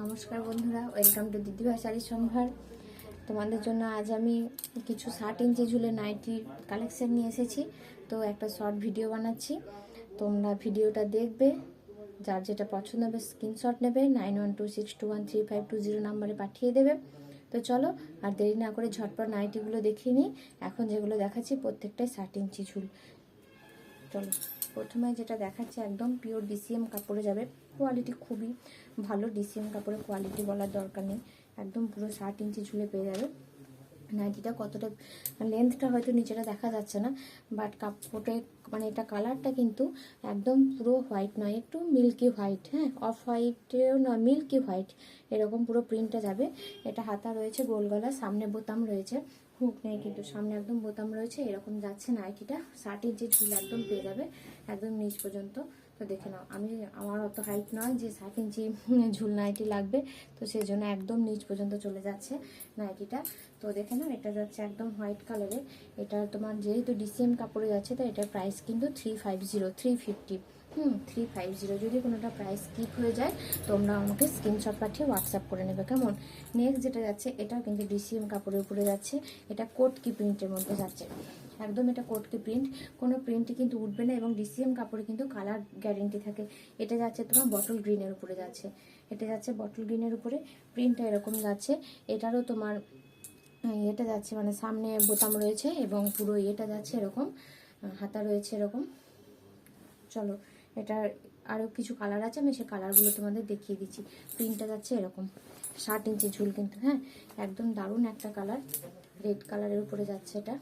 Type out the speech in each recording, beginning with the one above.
নমস্কার বন্ধুরা, welcome to দিদিভাই শাড়ি সম্ভার। তোমাদের জন্য আজ আমি কিছু 60 ইঞ্চি ঝুলের নাইটি কালেকশন নিয়ে এসেছি। তো একটা শর্ট ভিডিও বানাচ্ছি, তোমরা ভিডিওটা দেখবে। যার যেটা পছন্দ হবে স্ক্রিনশট নেবে, 9126213520 নাম্বারে পাঠিয়ে দেবে। তো চলো আর দেরি না করে ঝটপট নাইটিগুলো দেখিয়ে নিই। এখন যেগুলো দেখাচ্ছি প্রত্যেকটাই 60 ইঞ্চি ঝুল। চলো, প্রথমে যেটা দেখাচ্ছি একদম পিওর ডিসিএম কাপড়ে যাবে, কোয়ালিটি খুবই ভালো। ডিসিএম কাপড়ের কোয়ালিটি বলার দরকার নেই, একদম পুরো 60 ইঞ্চি ঝুলে পেয়ে যাবে। নাইটিটা কতটা লেন্থটা হয়তো নিচেটা দেখা যাচ্ছে না, বাট কাপড়ে মানে এটা কালারটা কিন্তু একদম পুরো হোয়াইট নয়, একটু মিল্কি হোয়াইট, হ্যাঁ অফ হোয়াইটেও নয়, মিল্কি হোয়াইট এরকম পুরো প্রিন্টটা যাবে। এটা হাতা রয়েছে গোল গলা, সামনে বোতাম রয়েছে, হুক নেই কিন্তু সামনে একদম বোতাম রয়েছে। এরকম যাচ্ছে নাইটিটা, 60 ইঞ্চি ঝুল একদম পেয়ে যাবে, একদম নিচ পর্যন্ত। তো দেখে নাও, আমার অত হাইট নয় যে 60 ইঞ্চি ঝুল নাইটি লাগবে, তো সেই জন্য একদম নিচ পর্যন্ত চলে যাচ্ছে নাইটিটা। তো দেখে নাও, এটা যাচ্ছে একদম হোয়াইট কালারে। এটা তোমার যেহেতু ডিসিএম কাপড়ে যাচ্ছে, তো এটার প্রাইস কিন্তু 350 350। যদি কোনোটা প্রাইস স্কিপ হয়ে যায় তোমরা আমাকে স্ক্রিনশট পাঠিয়ে হোয়াটসঅ্যাপ করে নেবে, কেমন। নেক্সট যেটা যাচ্ছে, এটাও কিন্তু ডিসিএম কাপড়ের উপরে যাচ্ছে। এটা কোট কি প্রিন্টের মধ্যে যাচ্ছে, একদম এটা কোট কি প্রিন্ট, কোনো প্রিন্টই কিন্তু উঠবে না, এবং ডিসিএম কাপড়ে কিন্তু কালার গ্যারেন্টি থাকে। এটা যাচ্ছে তোমার বটল গ্রিনের উপরে যাচ্ছে, এটা যাচ্ছে বটল গ্রিনের উপরে, প্রিন্টটা এরকম যাচ্ছে। এটারও তোমার এটা যাচ্ছে মানে সামনে বোতাম রয়েছে, এবং পুরো এটা যাচ্ছে এরকম, হাতা রয়েছে এরকম। চলো, এটার আরও কিছু কালার আছে, আমি সেই কালারগুলো তোমাদের দেখিয়ে দিচ্ছি। প্রিন্টটা যাচ্ছে এরকম, 60 ইঞ্চি ঝুল কিন্তু, হ্যাঁ একদম দারুণ একটা কালার, রেড কালারের উপরে যাচ্ছে এটা,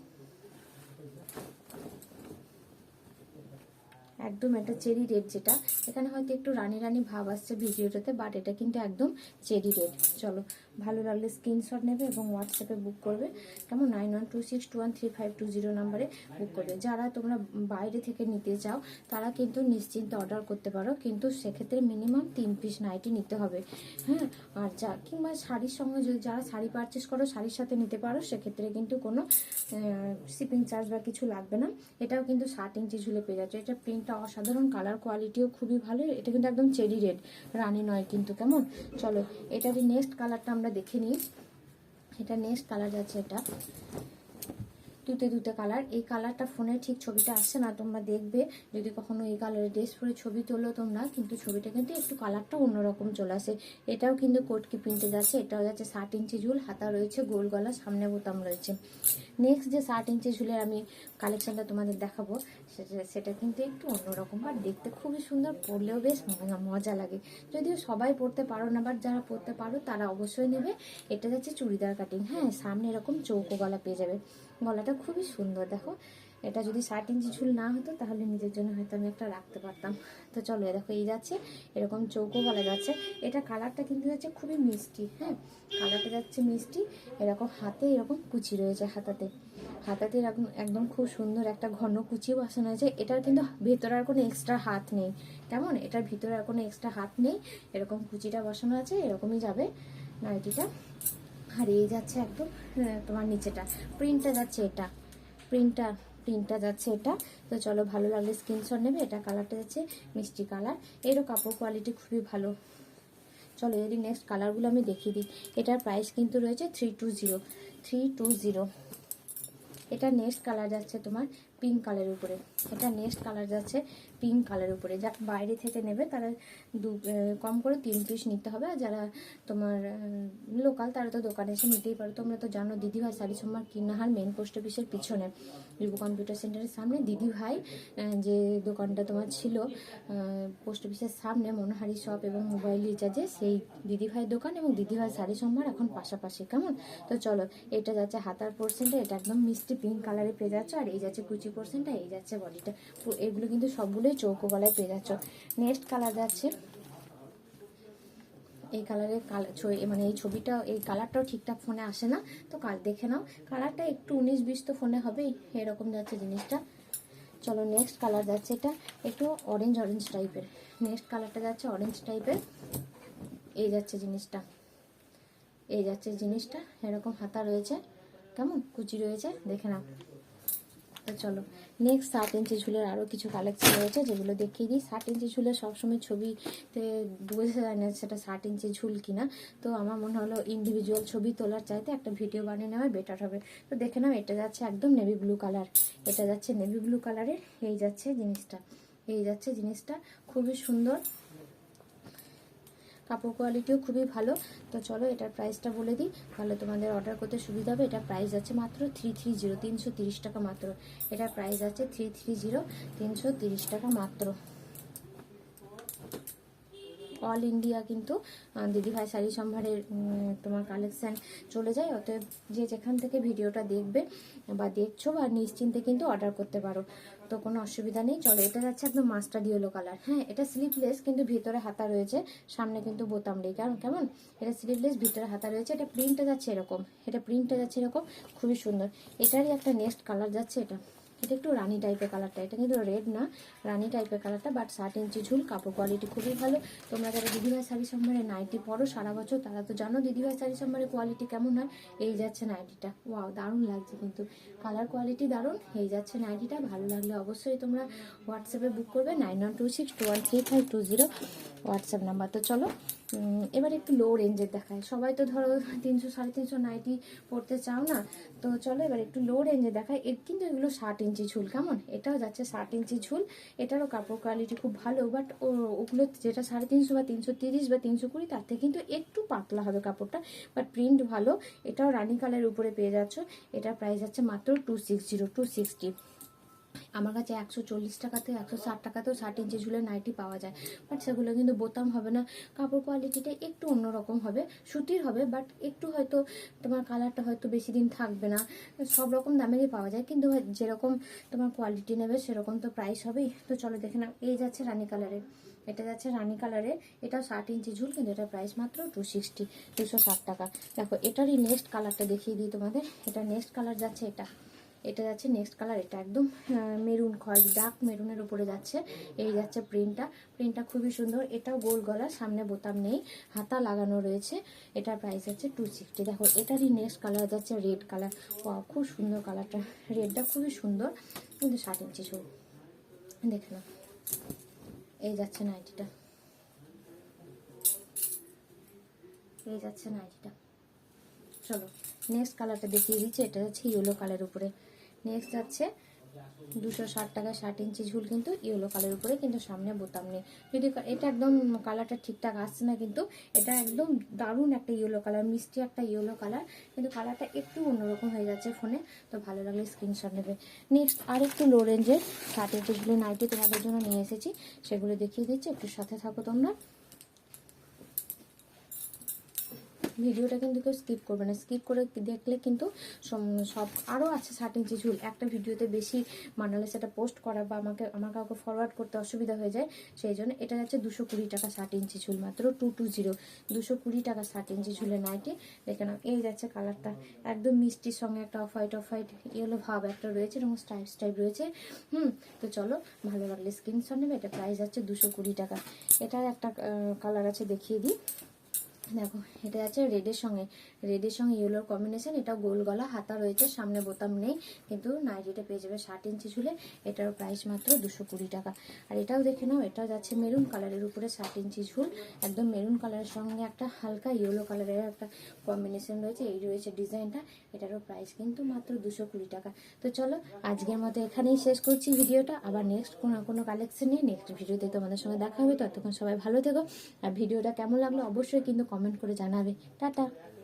একদম এটা চেরি রেড। যেটা এখানে হয়তো একটু রানী রানী ভাব আসছে ভিডিওটাতে, বাট এটা কিন্তু একদম চেরি রেড। চলো, ভালো লাগলে স্ক্রিনশট নেবে এবং হোয়াটসঅ্যাপে বুক করবে, কেমন, 9126213520 নাম্বারে বুক করবে। যারা তোমরা বাইরে থেকে নিতে চাও তারা কিন্তু নিশ্চিন্তে অর্ডার করতে পারো, কিন্তু সেক্ষেত্রে মিনিমাম 3 পিস নাইটি নিতে হবে, হ্যাঁ। আর কিংবা শাড়ির সঙ্গে যদি যারা শাড়ি পারচেস করো শাড়ির সাথে নিতে পারো, সেক্ষেত্রে কিন্তু কোনো শিপিং চার্জ বা কিছু লাগবে না। এটাও কিন্তু 60 ইঞ্চি ঝুলে পেয়ে যাচ্ছে। এটা প্রিন্টটা অসাধারণ, কালার কোয়ালিটিও খুবই ভালো। এটা কিন্তু একদম চেরি রেড, রানী নয় কিন্তু, কেমন। চলো, এটারই নেক্সট কালারটা আমরা দেখে নিই। এটা নেক্সট কালার যাচ্ছে, এটা দুটো কালার। এই কালারটা ফোনে ঠিক ছবিটা আসছে না, তোমরা দেখবে যদি কখনো এই কালারের ড্রেস পরে ছবি তোলো তোমরা, কিন্তু ছবিটা কিন্তু একটু কালারটা অন্যরকম চলে আসে। এটাও কিন্তু কোটকি প্রিন্টে যাচ্ছে, এটাও যাচ্ছে 60 ইঞ্চি ঝুল, হাতা রয়েছে গোল গলা, সামনে বোতাম রয়েছে। নেক্সট যে 60 ইঞ্চি ঝুলের আমি কালেকশনটা তোমাদের দেখাবো, সেটা কিন্তু একটু অন্যরকম, আর দেখতে খুবই সুন্দর, পরলেও বেশ মজা লাগে। যদিও সবাই পরতে পারো না, বাট যারা পরতে পারো তারা অবশ্যই নেবে। এটা যাচ্ছে চুড়িদার কাটিং, হ্যাঁ সামনে এরকম চৌকো গলা পেয়ে যাবে, গলাটা খুবই সুন্দর। দেখো, এটা যদি 60 ইঞ্চি ঝুল না হতো তাহলে নিজের জন্য হয়তো আমি একটা রাখতে পারতাম। তো চলো, দেখো এই যাচ্ছে এরকম চৌকো গলা যাচ্ছে। এটা কালারটা কিন্তু যাচ্ছে খুবই মিষ্টি, হ্যাঁ কালারটা যাচ্ছে মিষ্টি। এরকম হাতে এরকম কুচি রয়েছে, হাতাতে এরকম একদম খুব সুন্দর একটা ঘন কুচি বসানো হয়েছে। এটার কিন্তু ভেতরে আর কোনো এক্সট্রা হাত নেই, কেমন, এটার ভিতরে আর কোনো এক্সট্রা হাত নেই, এরকম কুচিটা বসানো আছে, এরকমই যাবে নাইটিটা। আর এই যাচ্ছে একদম তোমার নিচেটা, প্রিন্টটা যাচ্ছে এটা, প্রিন্টটা যাচ্ছে এটা। তো চলো, ভালো লাগলে স্ক্রিনশট নেবে। এটা কালারটা যাচ্ছে মিষ্টি কালার, এরও কাপড় কোয়ালিটি খুবই ভালো। চলো, এরই নেক্সট কালারগুলো আমি দেখিয়ে দিই। এটার প্রাইস কিন্তু রয়েছে 320। এটা নেক্সট কালার যাচ্ছে তোমার পিঙ্ক কালারের উপরে, এটা নেক্সট কালার যাচ্ছে পিঙ্ক কালারের উপরে। যা বাইরে থেকে নেবে তারা কম করে 3 পিস নিতে হবে, আর যারা তোমার লোকাল তারা তো দোকানে এসে নিতেই পারো। তোমরা তো জানো দিদিভাই শাড়ি সম্ভার কিনাহার মেন পোস্ট অফিসের পিছনে, রিভু কম্পিউটার সেন্টারের সামনে দিদিভাই যে দোকানটা তোমার ছিল পোস্ট অফিসের সামনে, মনোহারি শপ এবং মোবাইল রিচার্জে, সেই দিদিভাইয়ের দোকান এবং দিদিভাই শাড়ি সম্ভার এখন পাশাপাশি, কেমন। তো চলো, এটা যাচ্ছে হাতার পোর্শনটা, এটা একদম মিষ্টি পিঙ্ক কালারে পেয়ে যাচ্ছ, আর এই যাচ্ছে কুচি পোর্শনটা, এই যাচ্ছে বডিটা। এগুলো কিন্তু সবগুলোই চৌকো গলায় পেয়ে যাচ্ছ। নেক্সট কালার যাচ্ছে এই কালারের মানে এই ছবিটা, এই কালারটাও ঠিকঠাক ফোনে আসে না, তো দেখে নাও। কালারটা একটু 19-20 তো ফোনে হবেই, এরকম যাচ্ছে জিনিসটা। চলো, নেক্সট কালার যাচ্ছে এটা একটু অরেঞ্জ টাইপের, নেক্সট কালারটা যাচ্ছে অরেঞ্জ টাইপের। এই যাচ্ছে জিনিসটা, এরকম হাতা রয়েছে, কেমন কুচি রয়েছে, দেখে নাও। তো চলো নেক্সট 7 ইঞ্চি ঝুলের আরও কিছু কালেকশন রয়েছে যেগুলো দেখিয়ে দিই। 7 ইঞ্চি ঝুলের সবসময় ছবিতে বোঝা যায় না সেটা 7 ইঞ্চি ঝুল কিনা, তো আমার মনে হলো ইন্ডিভিজুয়াল ছবি তোলার চাইতে একটা ভিডিও বানিয়ে নেওয়া বেটার হবে। তো দেখে নাও, এটা যাচ্ছে একদম নেভি ব্লু কালার, এটা যাচ্ছে নেভি ব্লু কালারের, এই যাচ্ছে জিনিসটা, এই যাচ্ছে জিনিসটা, খুবই সুন্দর, কাপড় কোয়ালিটিও খুবই ভালো। তো চলো এটার প্রাইসটা বলে দিই, তাহলে তোমাদের অর্ডার করতে সুবিধা হবে। এটার প্রাইস আছে মাত্র 330, 330 টাকা মাত্র। এটার প্রাইস আছে 330, 330 টাকা মাত্র। অল ইন্ডিয়া কিন্তু দিদিভাই শাড়ি সম্ভারের তোমার কালেকশান চলে যায়, অতএব যে যেখান থেকে ভিডিওটা দেখবে বা দেখছো বা নিশ্চিন্তে কিন্তু অর্ডার করতে পারো, তো কোনো অসুবিধা নেই। চলো এটা যাচ্ছে একদম মাস্টার্ড ইয়েলো কালার। হ্যাঁ, এটা স্লিভলেস কিন্তু ভিতরে হাতা রয়েছে, সামনে কিন্তু বোতাম নেই, কারণ কেমন, এটা স্লিভলেস ভিতরে হাতা রয়েছে। এটা প্রিন্টটা যাচ্ছে এরকম, এটা প্রিন্টটা যাচ্ছে এরকম, খুবই সুন্দর। এটারই একটা নেক্সট কালার যাচ্ছে, এটা একটু রানি টাইপের কালারটা, এটা কিন্তু রেড না, রানি টাইপের কালারটা, বাট 7 ইঞ্চি ঝুল, কাপড় কোয়ালিটি খুবই ভালো। তোমরা যারা দিদিভাই শাড়ি সম্ভারে নাইটি পরো সারা বছর, তারা তো জানো দিদিভাই শাড়ি সম্ভারের কোয়ালিটি কেমন হয়। এই যাচ্ছে নাইটিটা, ওয়াও দারুণ লাগছে কিন্তু, কালার কোয়ালিটি দারুণ। এই যাচ্ছে নাইটিটা, ভালো লাগলে অবশ্যই তোমরা হোয়াটসঅ্যাপে বুক করবে, 9126213520 হোয়াটসঅ্যাপ নাম্বার। তো চলো এবার একটু লো রেঞ্জের দেখায়। সবাই তো ধরো 300 350 নাইটি পরতে চাও না, তো চলো এবার একটু লো রেঞ্জে দেখায়। এর কিন্তু এগুলো 60 ইঞ্চি ঝুল, কেমন, এটাও যাচ্ছে 60 ইঞ্চি ঝুল, এটারও কাপড় কোয়ালিটি খুব ভালো, বাট ওগুলো যেটা 350 বা 330 বা 320 তার থেকে কিন্তু একটু পাতলা হবে কাপড়টা, বাট প্রিন্ট ভালো। এটাও রানি কালারের উপরে পেয়ে যাচ্ছ। এটার প্রাইস যাচ্ছে মাত্র 260। আমার কাছে 140 টাকাতে 160 টাকাতেও 60 ইঞ্চি ঝুলের নাইটি পাওয়া যায়, বাট সেগুলো কিন্তু বোতাম হবে না, কাপড় কোয়ালিটিটা একটু অন্যরকম হবে, সুতির হবে, বাট একটু হয়তো তোমার কালারটা হয়তো বেশি দিন থাকবে না। সব রকম দামেরই পাওয়া যায়, কিন্তু যেরকম তোমার কোয়ালিটি নেবে সেরকম তো প্রাইস হবেই। তো চলো দেখে নাও, এই যাচ্ছে রানি কালারের, এটা যাচ্ছে রানি কালারের, এটাও 60 ইঞ্চি ঝুল, কিন্তু এটার প্রাইস মাত্র 260 টাকা। দেখো এটারই নেক্সট কালারটা দেখিয়ে দিই তোমাদের। এটা নেক্সট কালার যাচ্ছে, এটা যাচ্ছে নেক্সট কালার, এটা একদম মেরুন, খয়েরি ডার্ক মেরুনের উপরে যাচ্ছে। এই যাচ্ছে প্রিন্টটা খুবই সুন্দর। এটাও গোল গলা, সামনে বোতাম নেই, হাতা লাগানো রয়েছে। এটার প্রাইস আছে 260। দেখো এটারই নেক্সট কালার যাচ্ছে রেড কালার, খুব সুন্দর কালারটা, রেডটা খুবই সুন্দর, কিন্তু 60 ইঞ্চি ঝুল। দেখে নাও, এই যাচ্ছে নাইটিটা, এই যাচ্ছে নাইটিটা। চলো নেক্সট কালারটা দেখিয়ে দিচ্ছি, এটা যাচ্ছে ইয়েলো কালারের উপরে। নেক্সট যাচ্ছে 260 টাকা, 60 ইঞ্চি ঝুল, কিন্তু ইয়েলো কালারের উপরে, কিন্তু সামনে বোতাম নেই। যদি এটা একদম কালারটা ঠিকঠাক আসছে না, কিন্তু এটা একদম দারুণ একটা ইয়েলো কালার, মিষ্টি একটা ইয়েলো কালার, কিন্তু কালারটা একটু অন্যরকম হয়ে যাচ্ছে ফোনে। তো ভালো লাগলে স্ক্রিনশট নেবে। নেক্সট আর একটু লো রেঞ্জের 60 ইঞ্চি ঝুলের নাইটি তোমাদের জন্য নিয়ে এসেছি, সেগুলো দেখিয়ে দিচ্ছি, একটু সাথে থাকো তোমরা। ভিডিওটা কিন্তু কেউ স্কিপ করবে না, স্কিপ করে দেখলে কিন্তু সব আরও আছে 60 ইঞ্চি ঝুল, একটা ভিডিওতে বেশি বানালে সেটা পোস্ট করা বা আমার কাউকে ফরওয়ার্ড করতে অসুবিধা হয়ে যায়, সেই জন্য। এটা যাচ্ছে 220 টাকা 60 ইঞ্চি ঝুল, মাত্র 220, 220 টাকা 60 ইঞ্চি ঝুলের নাইটি। দেখে নাও, এই যাচ্ছে কালারটা, একদম মিষ্টির সঙ্গে একটা অফ হোয়াইট ইয়েলো ভাব একটা রয়েছে, এবং স্টাইপ রয়েছে। তো চলো ভালো লাগলে স্ক্রিনশট নেবে। এটা প্রাইস যাচ্ছে 220 টাকা। এটার একটা কালার আছে, দেখিয়ে দিই। দেখো এটা আছে রেডের সঙ্গে ইয়েলোর কম্বিনেশন, এটাও গোল গলা, হাতা রয়েছে, সামনে বোতাম নেই, কিন্তু নাইটিটা পেয়ে যাবে 60 ইঞ্চি ঝুলে। এটার প্রাইস মাত্র 220 টাকা। আর এটাও দেখে নাও, এটাও যাচ্ছে মেরুন কালারের উপরে 60 ইঞ্চি ঝুল, একদম মেরুন কালারের সঙ্গে একটা হালকা ইয়েলো কালারের একটা কম্বিনেশন রয়েছে, এই রয়েছে ডিজাইনটা। এটারও প্রাইস কিন্তু মাত্র 220 টাকা। তো চলো আজকের মতো এখানেই শেষ করছি ভিডিওটা, আবার নেক্সট কোনো কালেকশন নিয়ে নেক্সট ভিডিওতে তোমাদের সঙ্গে দেখা হবে। ততক্ষণ সবাই ভালো থেকো, আর ভিডিওটা কেমন লাগলো অবশ্যই কিন্তু কমেন্ট করে জানাবে। টাটা।